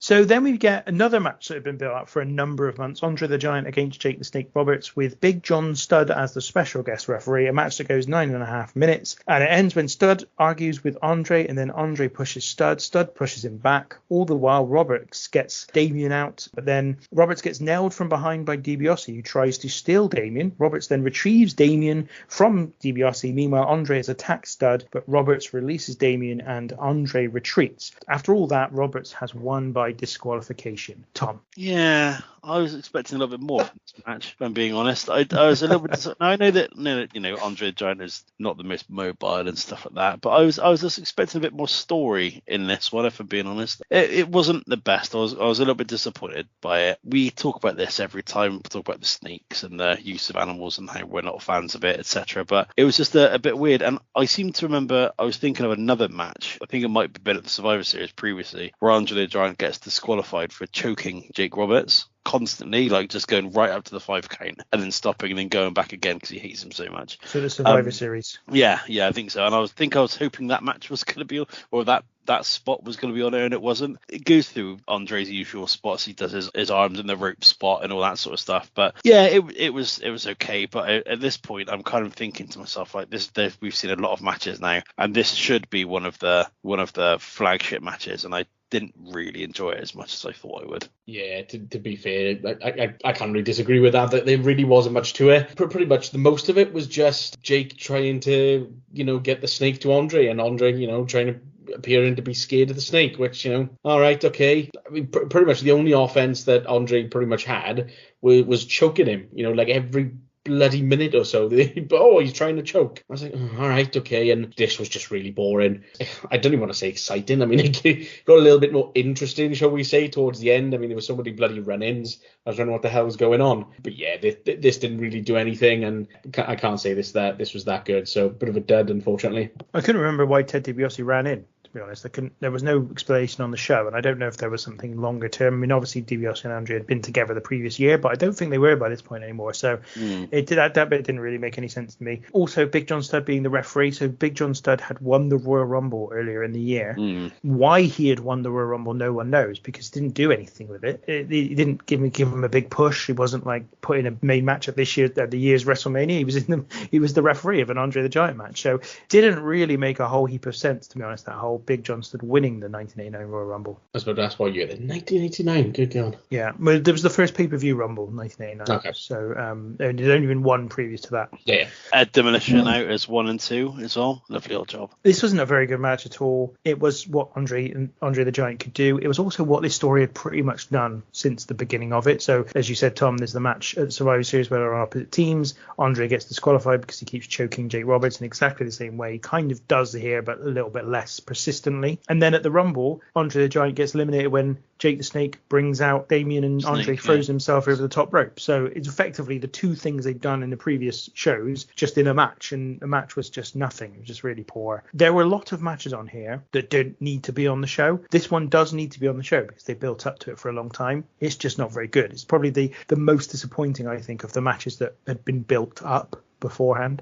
So then we get another match that had been built up for a number of months. Andre the Giant against Jake the Snake Roberts with Big John Studd as the special guest referee. A match that goes 9.5 minutes. And it ends when Studd argues with Andre and then Andre pushes Studd. Studd pushes him back. All the while Roberts gets Damien out. But then Roberts gets nailed from behind by DiBiase, who tries to steal Damien. Roberts then retrieves Damien from DiBiase. Meanwhile, Andre has attacked Studd, but Roberts releases Damien and Andre retreats. After all that, Roberts has won by disqualification. Tom. Yeah, I was expecting a little bit more from this match, if I'm being honest. I was a little bit now I know that Andre the Giant is not the most mobile and stuff like that, but I was just expecting a bit more story in this one, if I'm being honest. It wasn't the best. I was a little bit disappointed by it. We talk about this every time. We talk about the snakes and the use of animals and how we're not fans of it, etc. But it was just a bit weird. And I seem to remember I was thinking of another match. I think it might have been at the Survivor Series previously, where Andre the Giant gets disqualified for choking Jake Roberts constantly, like just going right up to the 5 count and then stopping and then going back again because he hates him so much. So the Survivor Series. Yeah, I think so. And I was hoping that match was going to be, or that spot was going to be on there, and it wasn't. It goes through Andre's usual spots. He does his arms in the rope spot and all that sort of stuff. But yeah, it was okay. But at this point, I'm kind of thinking to myself, like, we've seen a lot of matches now, and this should be one of the flagship matches, and I didn't really enjoy it as much as I thought I would. Yeah, to be fair, I can't really disagree with that. There really wasn't much to it. Pretty much the most of it was just Jake trying to, get the snake to Andre, and Andre, trying to appearing to be scared of the snake, which, all right, okay. I mean, pretty much the only offense that Andre pretty much had was choking him, like every bloody minute or so. He's trying to choke. I was like, all right, okay. And this was just really boring. I don't even want to say exciting. I mean, it got a little bit more interesting, shall we say, towards the end. I mean, there were so many bloody run-ins. I was wondering what the hell was going on. But yeah, this didn't really do anything, and I can't say this was that good. So a bit of a dud, unfortunately. I couldn't remember why Ted DiBiase ran in. To be honest, there was no explanation on the show, and I don't know if there was something longer term. I mean, obviously DiBiase and Andre had been together the previous year, but I don't think they were by this point anymore. So that bit didn't really make any sense to me. Also, Big John Studd being the referee. So Big John Studd had won the Royal Rumble earlier in the year. Why he had won the Royal Rumble, no one knows, because he didn't do anything with it. He didn't give him a big push. He wasn't like put in a main match at the year's WrestleMania. He was the referee of an Andre the Giant match. So didn't really make a whole heap of sense, to be honest, that whole Big John Studd winning the 1989 Royal Rumble. That's what year then? 1989. Good God. Yeah, well, there was the first pay-per-view Rumble in 1989. Okay. So there's only been one previous to that. Yeah. Demolition out as 1 and 2 as well. Lovely old job. This wasn't a very good match at all. It was what Andre the Giant could do. It was also what this story had pretty much done since the beginning of it. So as you said, Tom, there's the match at Survivor Series where they're on opposite teams. Andre gets disqualified because he keeps choking Jake Roberts in exactly the same way. He kind of does here, but a little bit less persistently. And then at the Rumble, Andre the Giant gets eliminated when Jake the Snake brings out Damien and Andre throws himself over the top rope. So it's effectively the two things they've done in the previous shows just in a match, and the match was just nothing. It was just really poor. There were a lot of matches on here that don't need to be on the show. This one does need to be on the show because they built up to it for a long time. It's just not very good. It's probably the most disappointing, I think, of the matches that had been built up beforehand.